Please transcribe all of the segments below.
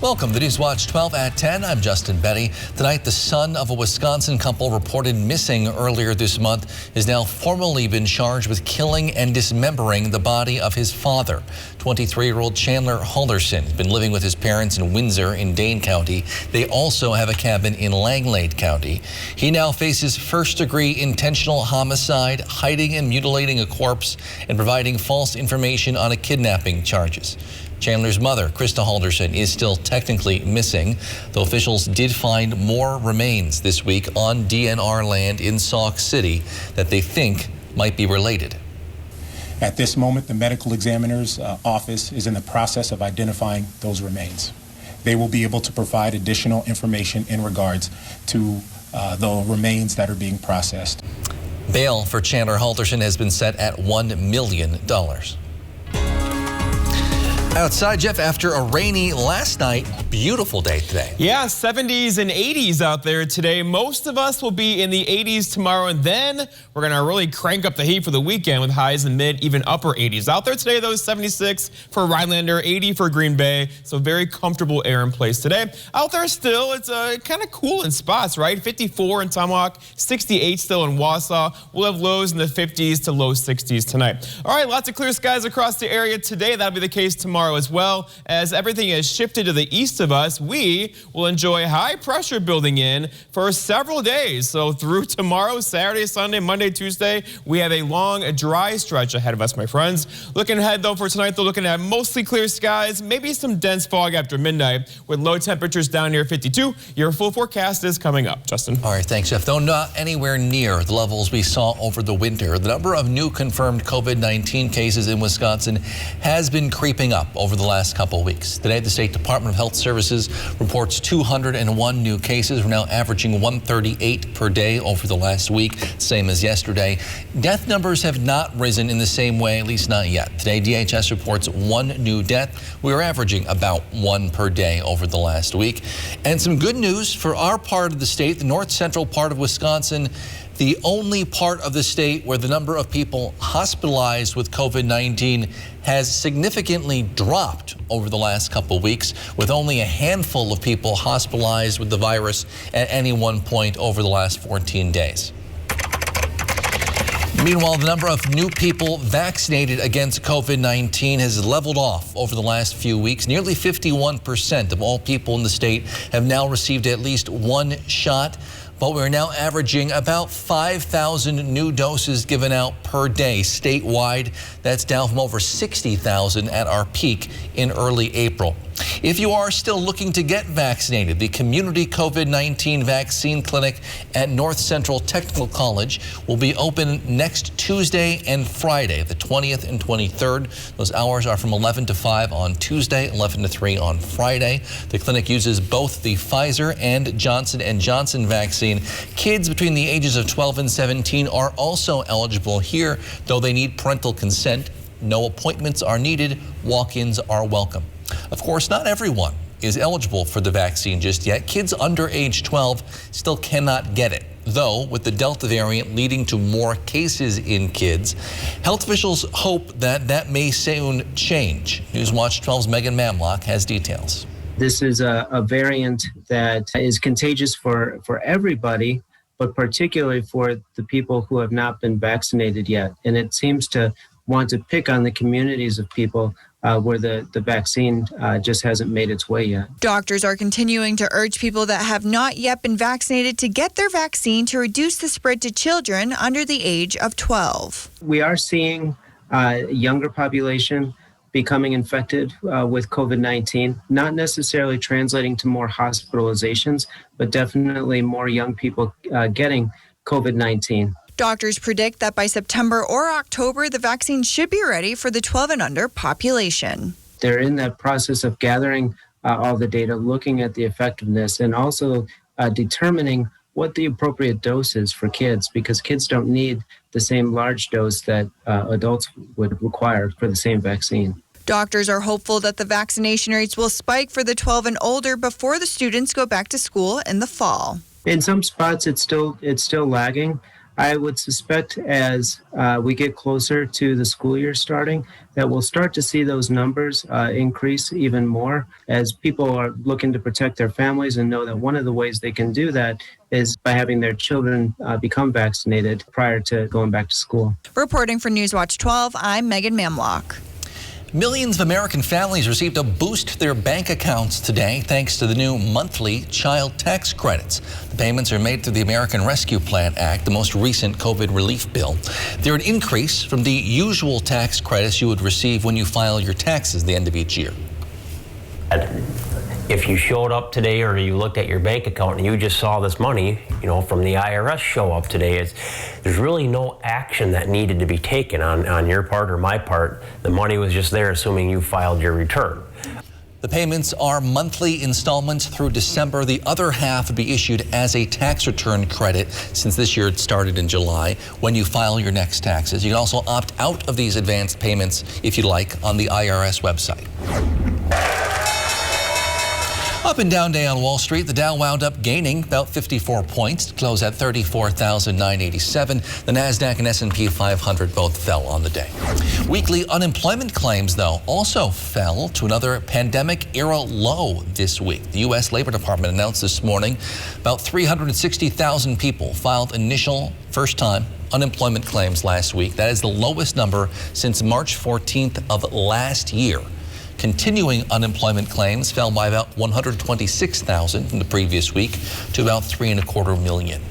Welcome to Newswatch 12 at 10. I'm Justin Betty. Tonight, the son of a Wisconsin couple reported missing earlier this month has now formally been charged with killing and dismembering the body of his father. 23-year-old Chandler Halderson has been living with his parents in Windsor in Dane County. They also have a cabin in Langlade County. He now faces first-degree intentional homicide, hiding and mutilating a corpse, and providing false information on a kidnapping charges. Chandler's mother, Krista Halderson, is still technically missing, though officials did find more remains this week on DNR land in Sauk City that they think might be related. At this moment, the medical examiner's office is in the process of identifying those remains. They will be able to provide additional information in regards to the remains that are being processed. Bail for Chandler Halderson has been set at $1 million. Outside, Jeff, after a rainy last night, beautiful day today. Yeah, 70s and 80s out there today. Most of us will be in the 80s tomorrow, and then we're going to really crank up the heat for the weekend with highs in mid, even upper 80s. Out there today, though, 76 for Rhinelander, 80 for Green Bay, so very comfortable air in place today. Out there still, it's kind of cool in spots, right? 54 in Tomahawk, 68 still in Wausau. We'll have lows in the 50s to low 60s tonight. All right, lots of clear skies across the area today. That'll be the case tomorrow as well. As everything has shifted to the east of us, we will enjoy high pressure building in for several days. So through tomorrow, Saturday, Sunday, Monday, Tuesday, we have a long, dry stretch ahead of us, my friends. Looking ahead, though, for tonight, they're looking at mostly clear skies, maybe some dense fog after midnight with low temperatures down near 52. Your full forecast is coming up. Justin. All right, thanks, Jeff. Though not anywhere near the levels we saw over the winter, the number of new confirmed COVID-19 cases in Wisconsin has been creeping up over the last couple of weeks. Today, the State Department of Health Services reports 201 new cases. We're now averaging 138 per day over the last week, same as yesterday. Death numbers have not risen in the same way, at least not yet. Today, DHS reports 1 new death. We are averaging about 1 per day over the last week. And some good news for our part of the state, the north central part of Wisconsin, the only part of the state where the number of people hospitalized with COVID-19 has significantly dropped over the last couple of weeks, with only a handful of people hospitalized with the virus at any one point over the last 14 days. Meanwhile, the number of new people vaccinated against COVID-19 has leveled off over the last few weeks. Nearly 51% of all people in the state have now received at least 1 shot. But we're now averaging about 5,000 new doses given out per day statewide. That's down from over 60,000 at our peak in early April. If you are still looking to get vaccinated, the Community COVID-19 Vaccine Clinic at North Central Technical College will be open next Tuesday and Friday, the 20th and 23rd. Those hours are from 11 to 5 on Tuesday, 11 to 3 on Friday. The clinic uses both the Pfizer and Johnson & Johnson vaccine. Kids between the ages of 12 and 17 are also eligible here, though they need parental consent. No appointments are needed. Walk-ins are welcome. Of course, not everyone is eligible for the vaccine just yet. Kids under age 12 still cannot get it, though with the Delta variant leading to more cases in kids, health officials hope that that may soon change. Newswatch 12's Megan Mamlock has details. This is a variant that is contagious for everybody, but particularly for the people who have not been vaccinated yet. And it seems to want to pick on the communities of people where the vaccine just hasn't made its way yet. Doctors are continuing to urge people that have not yet been vaccinated to get their vaccine to reduce the spread to children under the age of 12. We are seeing a younger population becoming infected with COVID-19, not necessarily translating to more hospitalizations, but definitely more young people getting COVID-19. Doctors predict that by September or October, the vaccine should be ready for the 12 and under population. They're in that process of gathering all the data, looking at the effectiveness, and also determining what the appropriate dose is for kids, because kids don't need the same large dose that adults would require for the same vaccine. Doctors are hopeful that the vaccination rates will spike for the 12 and older before the students go back to school in the fall. In some spots, it's still lagging. I would suspect as we get closer to the school year starting, that we'll start to see those numbers increase even more as people are looking to protect their families and know that one of the ways they can do that is by having their children become vaccinated prior to going back to school. Reporting for Newswatch 12, I'm Megan Mamlock. Millions of American families received a boost to their bank accounts today thanks to the new monthly child tax credits. The payments are made through the American Rescue Plan Act, the most recent COVID relief bill. They're an increase from the usual tax credits you would receive when you file your taxes at the end of each year. If you showed up today or you looked at your bank account and you just saw this money, from the IRS show up today, there's really no action that needed to be taken on your part or my part. The money was just there, assuming you filed your return. The payments are monthly installments through December. The other half would be issued as a tax return credit since this year it started in July when you file your next taxes. You can also opt out of these advanced payments if you like on the IRS website. Up and down day on Wall Street, the Dow wound up gaining about 54 points to close at 34,987. The Nasdaq and S&P 500 both fell on the day. Weekly unemployment claims, though, also fell to another pandemic-era low this week. The U.S. Labor Department announced this morning about 360,000 people filed initial first-time unemployment claims last week. That is the lowest number since March 14th of last year. Continuing unemployment claims fell by about 126,000 from the previous week to about 3.25 million.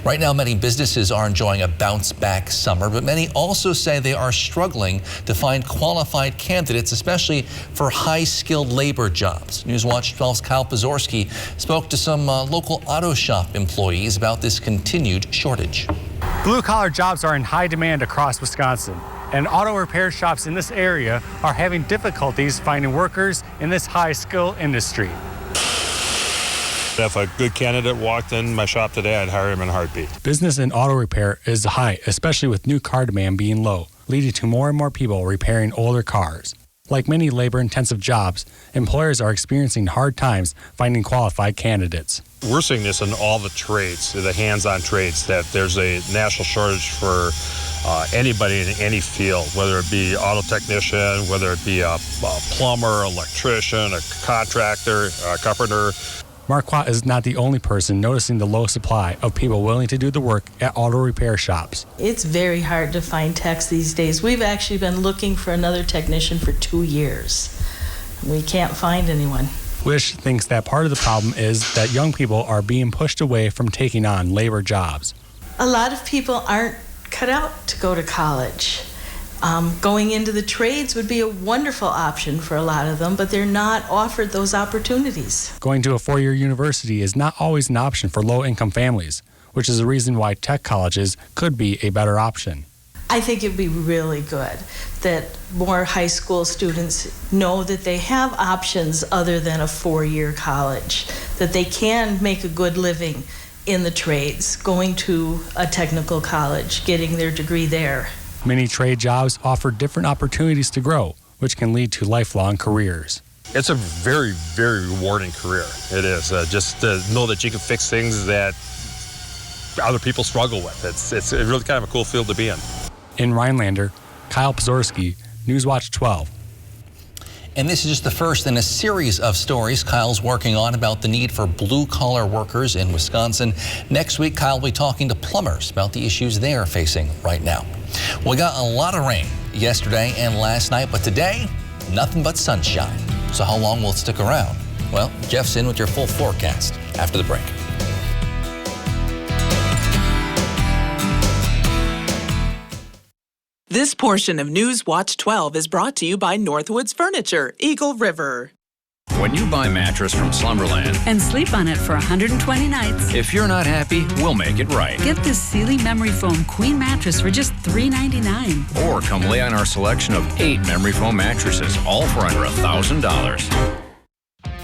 Right now, many businesses are enjoying a bounce-back summer, but many also say they are struggling to find qualified candidates, especially for high-skilled labor jobs. Newswatch 12's Kyle Pozorski spoke to some local auto shop employees about this continued shortage. Blue-collar jobs are in high demand across Wisconsin, and auto repair shops in this area are having difficulties finding workers in this high-skill industry. If a good candidate walked in my shop today, I'd hire him in a heartbeat. Business in auto repair is high, especially with new car demand being low, leading to more and more people repairing older cars. Like many labor-intensive jobs, employers are experiencing hard times finding qualified candidates. We're seeing this in all the trades, the hands-on trades, that there's a national shortage for anybody in any field, whether it be auto technician, whether it be a plumber, electrician, a contractor, a carpenter. Marquardt is not the only person noticing the low supply of people willing to do the work at auto repair shops. It's very hard to find techs these days. We've actually been looking for another technician for 2 years. We can't find anyone. Wish thinks that part of the problem is that young people are being pushed away from taking on labor jobs. A lot of people aren't cut out to go to college. Going into the trades would be a wonderful option for a lot of them, but they're not offered those opportunities. Going to a four-year university is not always an option for low-income families, which is a reason why tech colleges could be a better option. I think it'd be really good that more high school students know that they have options other than a four-year college, that they can make a good living in the trades, going to a technical college, getting their degree there. Many trade jobs offer different opportunities to grow, which can lead to lifelong careers. It's a very, very rewarding career. It is. Just to know that you can fix things that other people struggle with. It's really kind of a cool field to be in. In Rhinelander, Kyle Pozorski, Newswatch 12. And this is just the first in a series of stories Kyle's working on about the need for blue-collar workers in Wisconsin. Next week, Kyle will be talking to plumbers about the issues they're facing right now. We got a lot of rain yesterday and last night, but today, nothing but sunshine. So how long will it stick around? Well, Jeff's in with your full forecast after the break. This portion of Newswatch 12 is brought to you by Northwoods Furniture, Eagle River. When you buy mattress from Slumberland and sleep on it for 120 nights, if you're not happy, we'll make it right. Get this Sealy Memory Foam Queen mattress for just $3.99. Or come lay on our selection of 8 memory foam mattresses, all for under $1,000.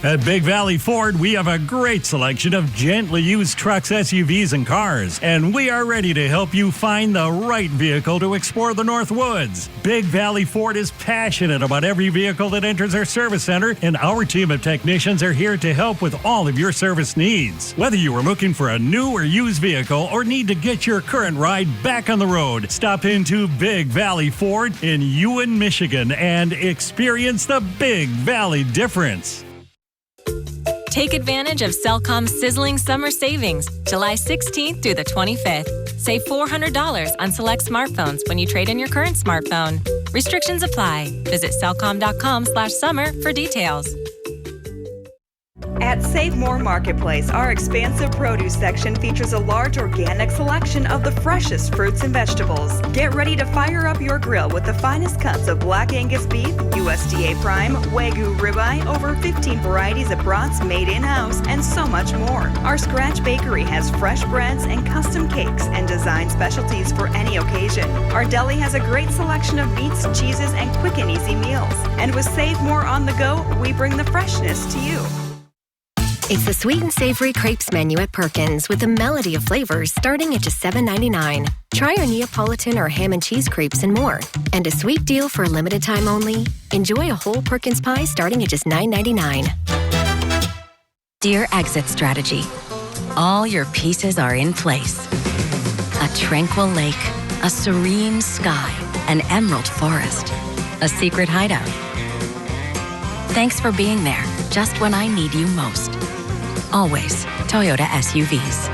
At Big Valley Ford, we have a great selection of gently used trucks, SUVs, and cars, and we are ready to help you find the right vehicle to explore the North Woods. Big Valley Ford is passionate about every vehicle that enters our service center, and our team of technicians are here to help with all of your service needs. Whether you are looking for a new or used vehicle or need to get your current ride back on the road, stop into Big Valley Ford in Ewan, Michigan, and experience the Big Valley difference. Take advantage of Cellcom's sizzling summer savings, July 16th through the 25th. Save $400 on select smartphones when you trade in your current smartphone. Restrictions apply. Visit cellcom.com/summer for details. At Save More Marketplace, our expansive produce section features a large organic selection of the freshest fruits and vegetables. Get ready to fire up your grill with the finest cuts of Black Angus beef, USDA Prime, Wagyu ribeye, over 15 varieties of brats made in-house, and so much more. Our Scratch Bakery has fresh breads and custom cakes and design specialties for any occasion. Our deli has a great selection of meats, cheeses, and quick and easy meals. And with Save More on the go, we bring the freshness to you. It's the sweet and savory crepes menu at Perkins with a melody of flavors starting at just $7.99. Try our Neapolitan or ham and cheese crepes and more. And a sweet deal for a limited time only. Enjoy a whole Perkins pie starting at just $9.99. Dear Exit Strategy, all your pieces are in place. A tranquil lake, a serene sky, an emerald forest, a secret hideout. Thanks for being there just when I need you most. Always Toyota SUVs.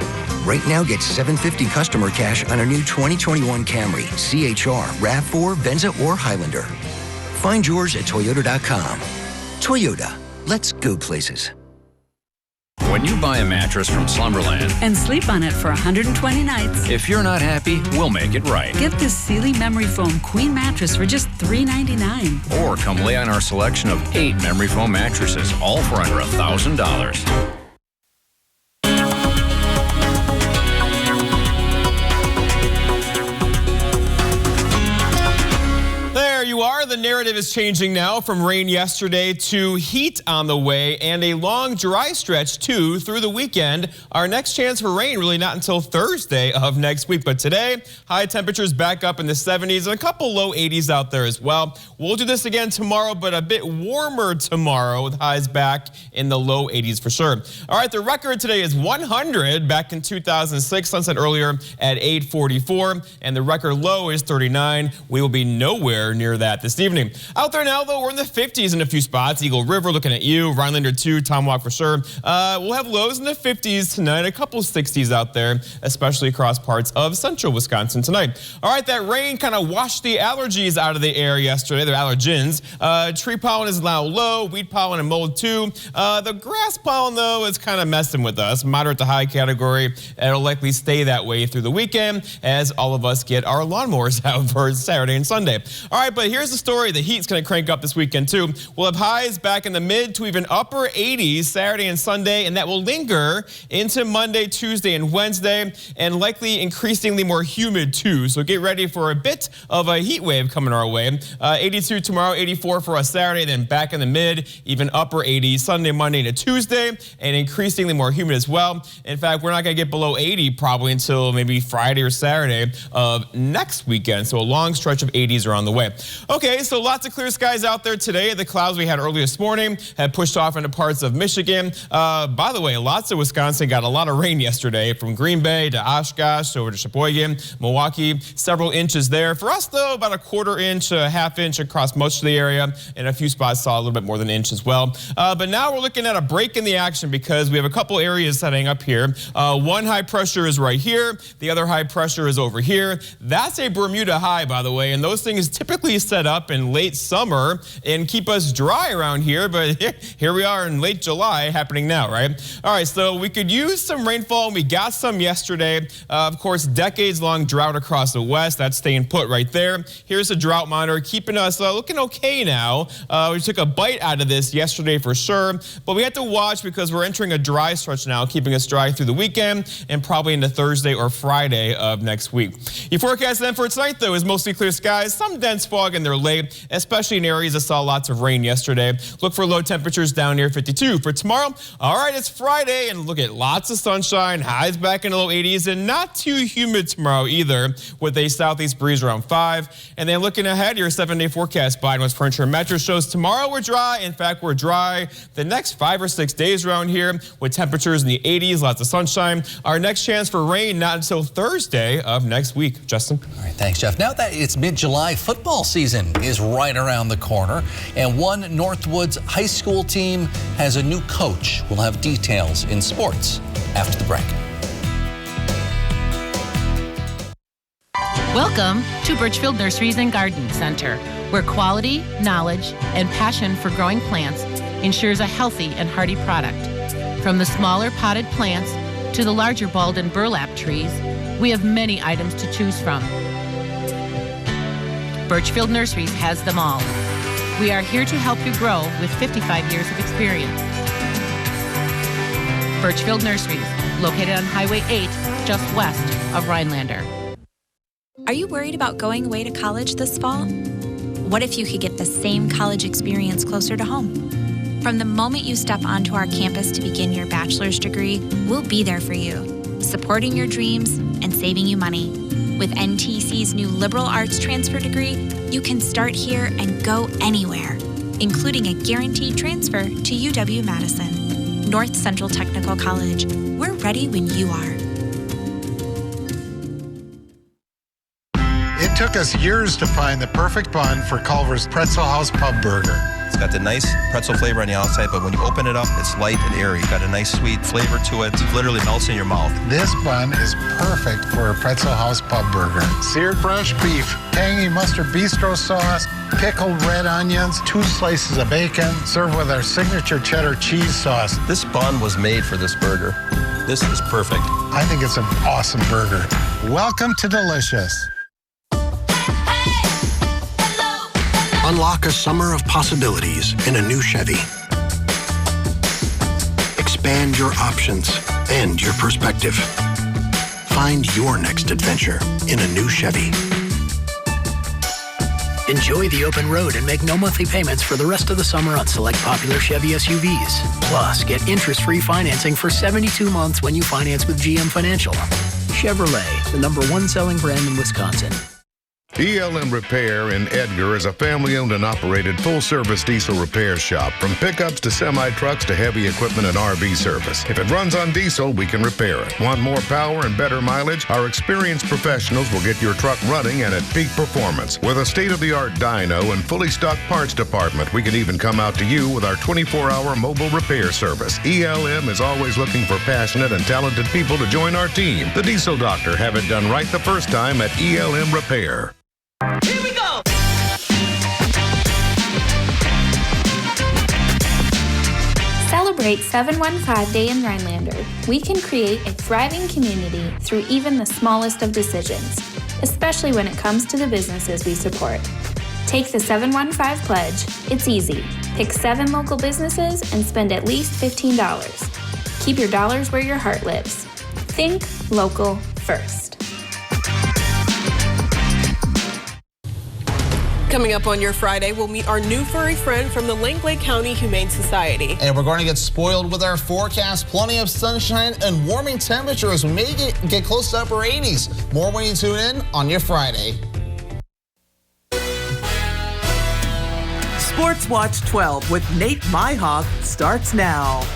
Right now, get $750 customer cash on a new 2021 Camry, CHR, RAV4, Venza, or Highlander. Find yours at Toyota.com. Toyota, let's go places. When you buy a mattress from Slumberland And sleep on it for 120 nights. if you're not happy, we'll make it right. Get this Sealy Memory Foam Queen mattress for just $399. Or come lay on our selection of 8 memory foam mattresses, all for under $1,000. You are. The narrative is changing now from rain yesterday to heat on the way and a long dry stretch too through the weekend. Our next chance for rain really not until Thursday of next week. But today, high temperatures back up in the 70s and a couple low 80s out there as well. We'll do this again tomorrow, but a bit warmer tomorrow with highs back in the low 80s for sure. All right, the record today is 100 back in 2006. Sunset earlier at 8:44 and the record low is 39. We will be nowhere near that this evening. Out there now, though, we're in the 50s in a few spots. Eagle River looking at you. Rhinelander 2, Tomahawk for sure. We'll have lows in the 50s tonight. A couple 60s out there, especially across parts of central Wisconsin tonight. All right, that rain kind of washed the allergies out of the air yesterday. They're allergens. Tree pollen is now low. Weed pollen and mold too. The grass pollen, though, is kind of messing with us. Moderate to high category. It'll likely stay that way through the weekend as all of us get our lawnmowers out for Saturday and Sunday. All right, but here's the story. The heat's going to crank up this weekend too. We'll have highs back in the mid to even upper 80s Saturday and Sunday, and that will linger into Monday, Tuesday, and Wednesday, and likely increasingly more humid too. So get ready for a bit of a heat wave coming our way. 82 tomorrow, 84 for us Saturday, then back in the mid, even upper 80s Sunday, Monday, to Tuesday, and increasingly more humid as well. In fact, we're not going to get below 80 probably until maybe Friday or Saturday of next weekend. So a long stretch of 80s are on the way. Okay, so lots of clear skies out there today. The clouds we had earlier this morning had pushed off into parts of Michigan. By the way, lots of Wisconsin got a lot of rain yesterday from Green Bay to Oshkosh over to Sheboygan, Milwaukee, several inches there. For us, though, about a quarter inch, a half inch across most of the area, and a few spots saw a little bit more than an inch as well. But now we're looking at a break in the action because we have a couple areas setting up here. One high pressure is right here. The other high pressure is over here. That's a Bermuda high, by the way, and those things typically set up in late summer and keep us dry around here, but here we are in late July happening now, right? All right, so we could use some rainfall, and we got some yesterday. Of course, decades-long drought across the west. That's staying put right there. Here's a drought monitor keeping us looking okay now. We took a bite out of this yesterday for sure, but we have to watch because we're entering a dry stretch now, keeping us dry through the weekend and probably into Thursday or Friday of next week. Your forecast then for tonight, though, is mostly clear skies, some dense fog in the here late, especially in areas that saw lots of rain yesterday. Look for low temperatures down near 52. For tomorrow, all right, it's Friday, and look at lots of sunshine, highs back in the low 80s, and not too humid tomorrow either, with a southeast breeze around 5. And then looking ahead, your 7-day forecast by West Furniture and Mattress shows tomorrow we're dry. In fact, we're dry the next 5 or 6 days around here, with temperatures in the 80s, lots of sunshine. Our next chance for rain not until Thursday of next week. Justin? All right, thanks, Jeff. Now that it's mid-July, football season is right around the corner, and one Northwoods high school team has a new coach. We'll have details in sports after the break. Welcome to Birchfield Nurseries and Garden Center, where quality, knowledge, and passion for growing plants ensures a healthy and hardy product. From the smaller potted plants to the larger bulb and burlap trees, we have many items to choose from. Birchfield Nurseries has them all. We are here to help you grow with 55 years of experience. Birchfield Nurseries, located on Highway 8, just west of Rhinelander. Are you worried about going away to college this fall? What if you could get the same college experience closer to home? From the moment you step onto our campus to begin your bachelor's degree, we'll be there for you, supporting your dreams and saving you money. With NTC's new liberal arts transfer degree, you can start here and go anywhere, including a guaranteed transfer to UW-Madison. North Central Technical College. We're ready when you are. It took us years to find the perfect bun for Culver's Pretzel House Pub Burger. It's got the nice pretzel flavor on the outside, but when you open it up, it's light and airy. Got a nice sweet flavor to it. It literally melts in your mouth. This bun is perfect for a Pretzel House Pub Burger. Seared fresh beef, tangy mustard bistro sauce, pickled red onions, 2 slices of bacon, served with our signature cheddar cheese sauce. This bun was made for this burger. This is perfect. I think it's an awesome burger. Welcome to Delicious. Unlock a summer of possibilities in a new Chevy. Expand your options and your perspective. Find your next adventure in a new Chevy. Enjoy the open road and make no monthly payments for the rest of the summer on select popular Chevy SUVs. Plus, get interest-free financing for 72 months when you finance with GM Financial. Chevrolet, the #1 selling brand in Wisconsin. ELM Repair in Edgar is a family-owned and operated full-service diesel repair shop. From pickups to semi-trucks to heavy equipment and RV service. If it runs on diesel, we can repair it. Want more power and better mileage? Our experienced professionals will get your truck running and at peak performance. With a state-of-the-art dyno and fully stocked parts department, we can even come out to you with our 24-hour mobile repair service. ELM is always looking for passionate and talented people to join our team. The Diesel Doctor. Have it done right the first time at ELM Repair. Here we go! Celebrate 715 Day in Rhinelander. We can create a thriving community through even the smallest of decisions, especially when it comes to the businesses we support. Take the 715 Pledge. It's easy. Pick 7 local businesses and spend at least $15. Keep your dollars where your heart lives. Think local first. Coming up on your Friday, we'll meet our new furry friend from the Langley County Humane Society. And we're going to get spoiled with our forecast. Plenty of sunshine and warming temperatures. We may get close to upper 80s. More when you tune in on your Friday. Sports Watch 12 with Nate Myhoff starts now.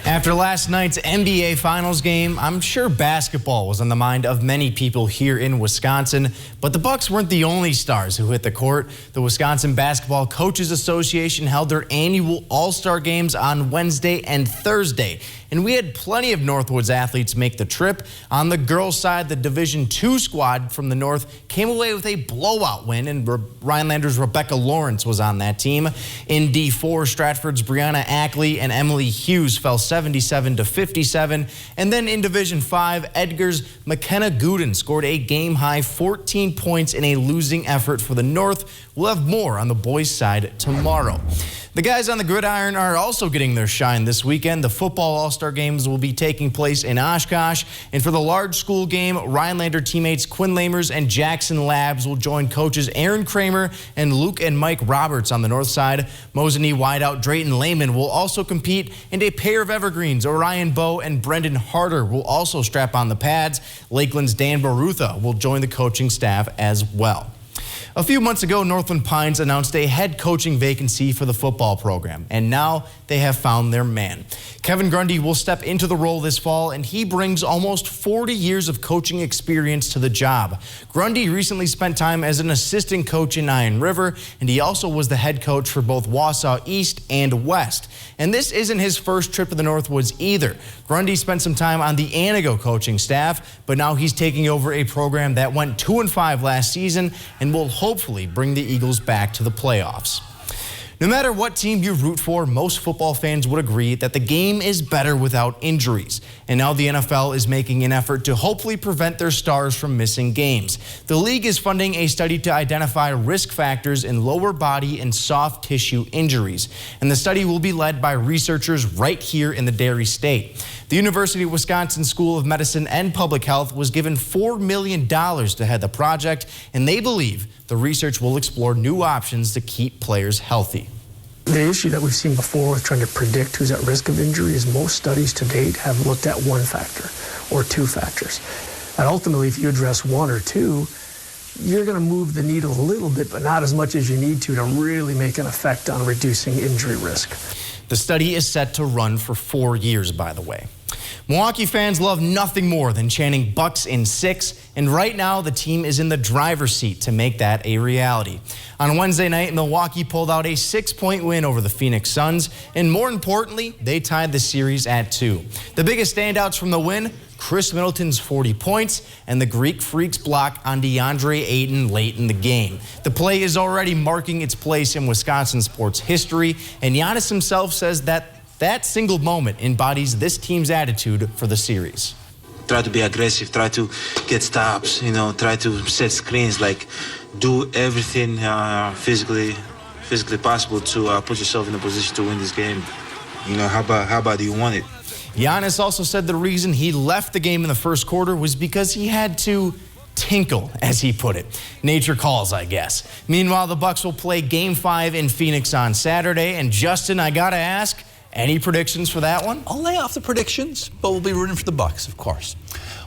After last night's NBA Finals game, I'm sure basketball was on the mind of many people here in Wisconsin, but the Bucks weren't the only stars who hit the court. The Wisconsin Basketball Coaches Association held their annual All-Star Games on Wednesday and Thursday, and we had plenty of Northwoods athletes make the trip. On the girls' side, the Division II squad from the North came away with a blowout win, and Rhinelander's Rebecca Lawrence was on that team. In D4, Stratford's Brianna Ackley and Emily Hughes fell 77-57. And then in Division 5, Edgar's McKenna Gooden scored a game-high 14 points in a losing effort for the North. We'll have more on the boys' side tomorrow. The guys on the gridiron are also getting their shine this weekend. The football All-Star games will be taking place in Oshkosh. And for the large school game, Rhinelander teammates Quinn Lamers and Jackson Labs will join coaches Aaron Kramer and Luke and Mike Roberts on the north side. Mosinee wideout Drayton Lehman will also compete, and a pair of evergreens, Orion Bowe and Brendan Harder, will also strap on the pads. Lakeland's Dan Barutha will join the coaching staff as well. A few months ago, Northland Pines announced a head coaching vacancy for the football program, and now they have found their man. Kevin Grundy will step into the role this fall, and he brings almost 40 years of coaching experience to the job. Grundy recently spent time as an assistant coach in Iron River, and he also was the head coach for both Wausau East and West. And this isn't his first trip to the Northwoods either. Grundy spent some time on the Anago coaching staff, but now he's taking over a program that went 2-5 last season and will hopefully bring the Eagles back to the playoffs. No matter what team you root for, most football fans would agree that the game is better without injuries. And now the NFL is making an effort to hopefully prevent their stars from missing games. The league is funding a study to identify risk factors in lower body and soft tissue injuries. And the study will be led by researchers right here in the Dairy State. The University of Wisconsin School of Medicine and Public Health was given $4 million to head the project, and they believe the research will explore new options to keep players healthy. The issue that we've seen before with trying to predict who's at risk of injury is most studies to date have looked at one factor or two factors. And ultimately, if you address one or two, you're going to move the needle a little bit, but not as much as you need to really make an effect on reducing injury risk. The study is set to run for 4 years, by the way. Milwaukee fans love nothing more than chanting Bucks in 6, and right now the team is in the driver's seat to make that a reality. On Wednesday night, Milwaukee pulled out a 6-point win over the Phoenix Suns, and more importantly, they tied the series at 2. The biggest standouts from the win, Chris Middleton's 40 points and the Greek Freaks block on DeAndre Ayton late in the game. The play is already marking its place in Wisconsin sports history, and Giannis himself says that single moment embodies this team's attitude for the series. Try to be aggressive, try to get stops, try to set screens, do everything physically possible to put yourself in a position to win this game. How bad do you want it? Giannis also said the reason he left the game in the first quarter was because he had to tinkle, as he put it. Nature calls, I guess. Meanwhile, the Bucks will play Game 5 in Phoenix on Saturday, and Justin, I gotta ask, any predictions for that one? I'll lay off the predictions, but we'll be rooting for the Bucks, of course.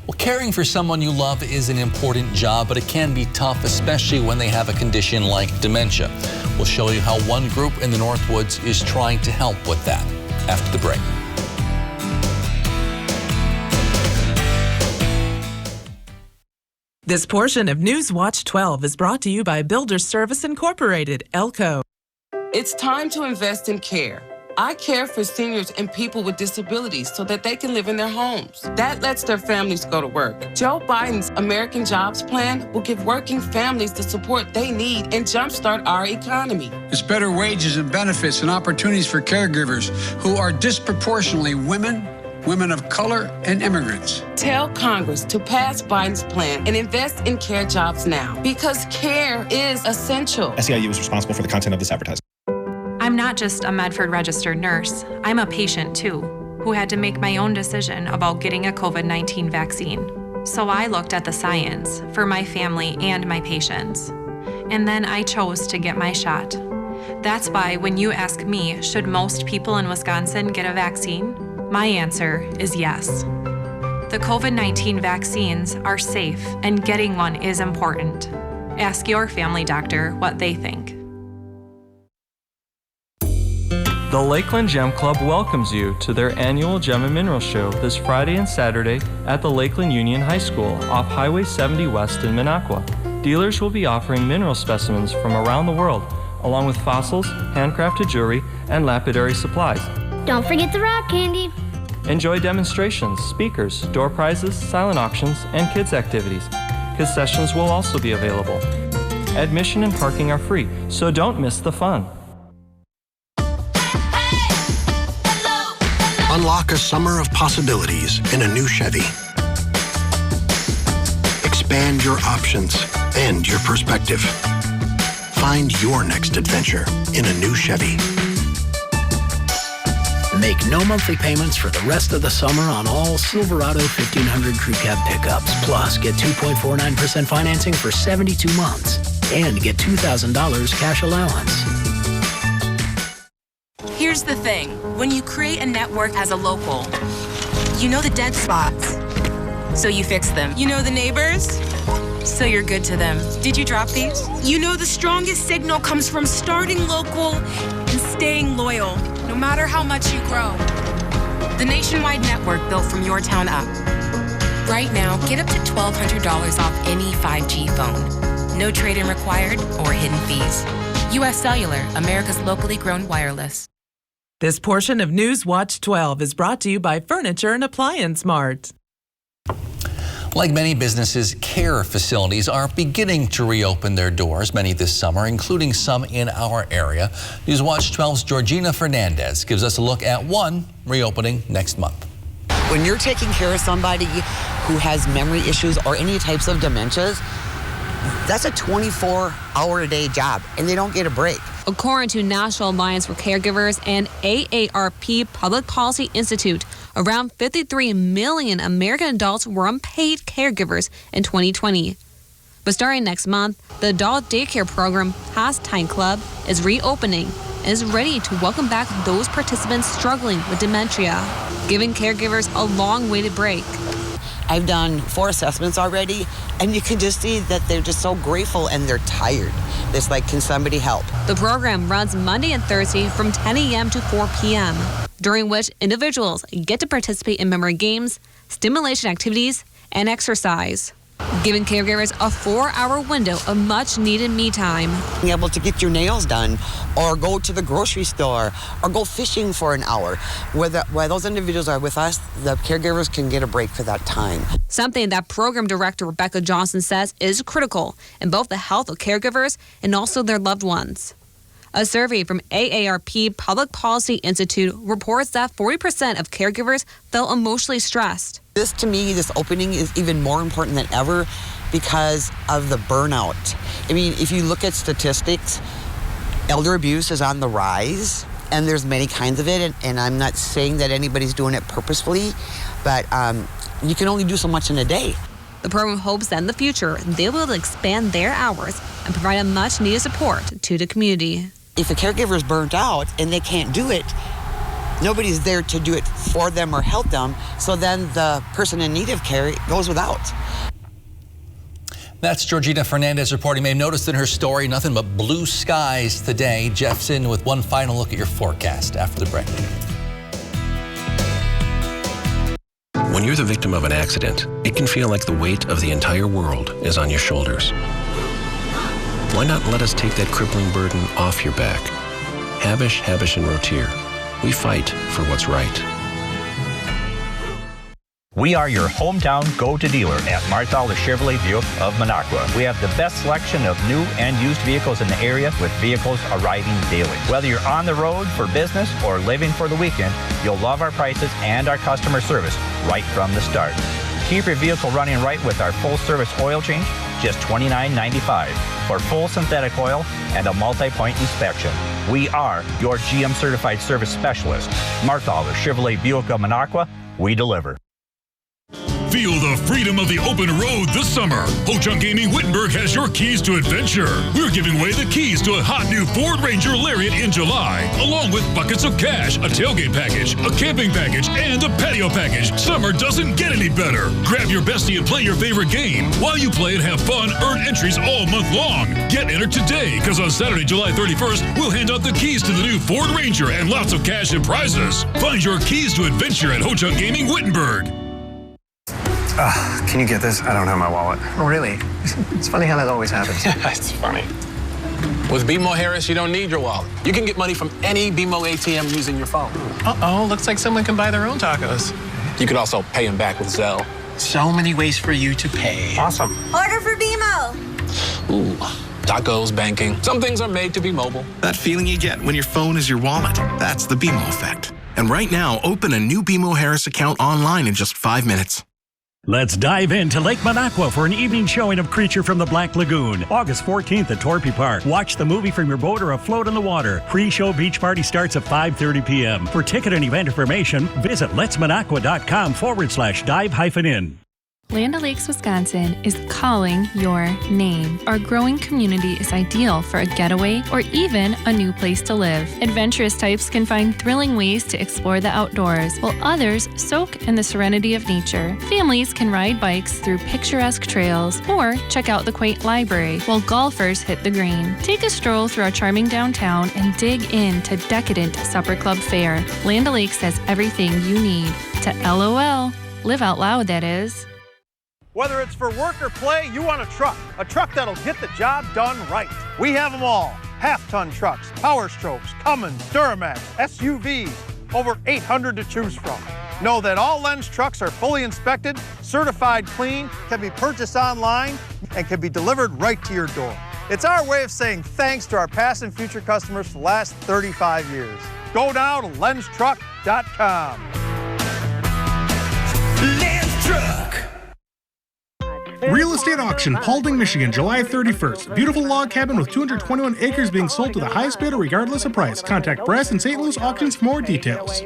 Well, caring for someone you love is an important job, but it can be tough, especially when they have a condition like dementia. We'll show you how one group in the Northwoods is trying to help with that after the break. This portion of News Watch 12 is brought to you by Builders Service Incorporated, Elco. It's time to invest in care. I care for seniors and people with disabilities so that they can live in their homes. That lets their families go to work. Joe Biden's American Jobs Plan will give working families the support they need and jumpstart our economy. It's better wages and benefits and opportunities for caregivers who are disproportionately women of color, and immigrants. Tell Congress to pass Biden's plan and invest in care jobs now, because care is essential. SEIU is responsible for the content of this advertising. I'm not just a Medford registered nurse. I'm a patient too, who had to make my own decision about getting a COVID-19 vaccine. So I looked at the science for my family and my patients. And then I chose to get my shot. That's why when you ask me, should most people in Wisconsin get a vaccine? My answer is yes. The COVID-19 vaccines are safe and getting one is important. Ask your family doctor what they think. The Lakeland Gem Club welcomes you to their annual Gem and Mineral Show this Friday and Saturday at the Lakeland Union High School off Highway 70 West in Minocqua. Dealers will be offering mineral specimens from around the world, along with fossils, handcrafted jewelry, and lapidary supplies. Don't forget the rock candy. Enjoy demonstrations, speakers, door prizes, silent auctions, and kids' activities. Concessions will also be available. Admission and parking are free, so don't miss the fun. Unlock a summer of possibilities in a new Chevy. Expand your options and your perspective. Find your next adventure in a new Chevy. make no monthly payments for the rest of the summer on all Silverado 1500 Crew Cab pickups. Plus, get 2.49% financing for 72 months and get $2,000 cash allowance. Here's the thing. When you create a network as a local, you know the dead spots, so you fix them. You know the neighbors, so you're good to them. Did you drop these? You know the strongest signal comes from starting local and staying loyal, no matter how much you grow. The nationwide network built from your town up. Right now, get up to $1,200 off any 5G phone. No trade-in required or hidden fees. U.S. Cellular, America's locally grown wireless. This portion of News Watch 12 is brought to you by Furniture and Appliance Mart. Like many businesses, care facilities are beginning to reopen their doors, many this summer, including some in our area. News Watch 12's Georgina Fernandez gives us a look at one reopening next month. When you're taking care of somebody who has memory issues or any types of dementias, that's a 24-hour-a-day job, and they don't get a break. According to National Alliance for Caregivers and AARP Public Policy Institute, around 53 million American adults were unpaid caregivers in 2020. But starting next month, the adult daycare program Pastime Club is reopening and is ready to welcome back those participants struggling with dementia, giving caregivers a long-awaited break. I've done 4 assessments already, and you can just see that they're just so grateful and they're tired. It's like, can somebody help? The program runs Monday and Thursday from 10 a.m. to 4 p.m., during which individuals get to participate in memory games, stimulation activities, and exercise, giving caregivers a 4-hour window of much-needed me time. Being able to get your nails done, or go to the grocery store, or go fishing for an hour. While those individuals are with us, the caregivers can get a break for that time. Something that Program Director Rebecca Johnson says is critical in both the health of caregivers and also their loved ones. A survey from AARP Public Policy Institute reports that 40% of caregivers felt emotionally stressed. This, to me, this opening is even more important than ever because of the burnout. I mean, if you look at statistics, elder abuse is on the rise, and there's many kinds of it, and I'm not saying that anybody's doing it purposefully, but you can only do so much in a day. The program hopes that in the future, they will expand their hours and provide a much-needed support to the community. If a caregiver is burnt out and they can't do it, nobody's there to do it for them or help them, so then the person in need of care goes without. That's Georgina Fernandez reporting. You may have noticed in her story, nothing but blue skies today. Jeff's in with one final look at your forecast after the break. When you're the victim of an accident, it can feel like the weight of the entire world is on your shoulders. Why not let us take that crippling burden off your back? Habish, Habish & Rotier. We fight for what's right. We are your hometown go-to dealer at Marthaler Chevrolet Buick of Minocqua. We have the best selection of new and used vehicles in the area, with vehicles arriving daily. Whether you're on the road for business or living for the weekend, you'll love our prices and our customer service right from the start. Keep your vehicle running right with our full-service oil change, just $29.95. For full synthetic oil and a multi-point inspection. We are your GM certified service specialist. Marthaler Chevrolet Buick of Minocqua, we deliver. Feel the freedom of the open road this summer. Ho-Chunk Gaming Wittenberg has your keys to adventure. We're giving away the keys to a hot new Ford Ranger Lariat in July, along with buckets of cash, a tailgate package, a camping package, and a patio package. Summer doesn't get any better. Grab your bestie and play your favorite game. While you play and have fun, earn entries all month long. Get entered today, because on Saturday, July 31st, we'll hand out the keys to the new Ford Ranger and lots of cash and prizes. Find your keys to adventure at Ho-Chunk Gaming Wittenberg. Can you get this? I don't have my wallet. Oh, really? It's funny how that always happens. Yeah, it's funny. With BMO Harris, you don't need your wallet. You can get money from any BMO ATM using your phone. Uh-oh, looks like someone can buy their own tacos. You could also pay them back with Zelle. So many ways for you to pay. Awesome. Order for BMO. Ooh, tacos, banking. Some things are made to be mobile. That feeling you get when your phone is your wallet. That's the BMO effect. And right now, open a new BMO Harris account online in just 5 minutes. Let's dive into Lake Minocqua for an evening showing of Creature from the Black Lagoon. August 14th at Torpy Park. Watch the movie from your boat or afloat in the water. Pre-show beach party starts at 5:30 p.m. For ticket and event information, visit letsminocqua.com/dive-in. Land O'Lakes, Wisconsin is calling your name. Our growing community is ideal for a getaway or even a new place to live. Adventurous types can find thrilling ways to explore the outdoors, while others soak in the serenity of nature. Families can ride bikes through picturesque trails or check out the quaint library, while golfers hit the green. Take a stroll through our charming downtown and dig into decadent supper club fare. Land O'Lakes has everything you need to LOL. Live out loud, that is. Whether it's for work or play, you want a truck that'll get the job done right. We have them all. Half-ton trucks, Power Strokes, Cummins, Duramax, SUVs, over 800 to choose from. Know that all Lens trucks are fully inspected, certified clean, can be purchased online, and can be delivered right to your door. It's our way of saying thanks to our past and future customers for the last 35 years. Go now to lenstruck.com. Lens Truck. Real estate auction, Paulding, Michigan, July 31st. Beautiful log cabin with 221 acres being sold to the highest bidder regardless of price. Contact Brass and St. Louis Auctions for more details.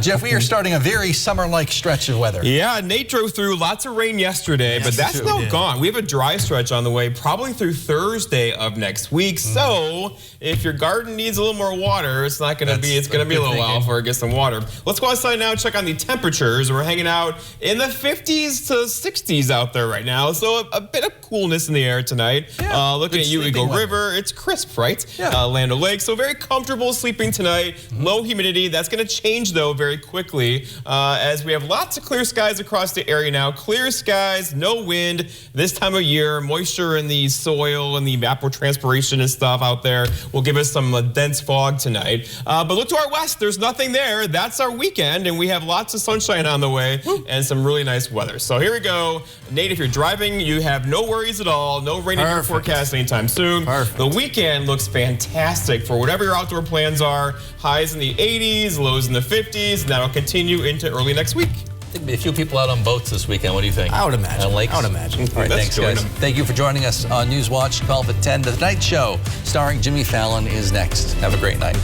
Jeff, we are starting a very summer-like stretch of weather. Yeah, Nate drove through lots of rain yesterday, but that's now gone. We have a dry stretch on the way, probably through Thursday of next week. So if your garden needs a little more water, it's not going to be. It's going to be a little while before it gets some water. Let's go outside now and check on the temperatures. We're hanging out in the 50s to 60s out there right now, so a bit of coolness in the air tonight. Yeah, looking at you, Eagle River, it's crisp, right? Yeah. Land O'Lakes, so very comfortable sleeping tonight. Low humidity. That's going to change though very quickly as we have lots of clear skies across the area now. Clear skies, no wind this time of year. Moisture in the soil and the evapotranspiration and stuff out there will give us some dense fog tonight. But look to our west. There's nothing there. That's our weekend, and we have lots of sunshine on the way and some really nice weather. So here we go. Nate, if you're driving, you have no worries at all. No rain in your forecast anytime soon. Perfect. The weekend looks fantastic for whatever your outdoor plans are. Highs in the 80s, lows in the 50s, and that'll continue into early next week. There'll be a few people out on boats this weekend. What do you think? I would imagine. Lakes? I would imagine. All right, thanks, guys. Thank you for joining us on News Watch 12 at 10. The Tonight Show starring Jimmy Fallon is next. Have a great night.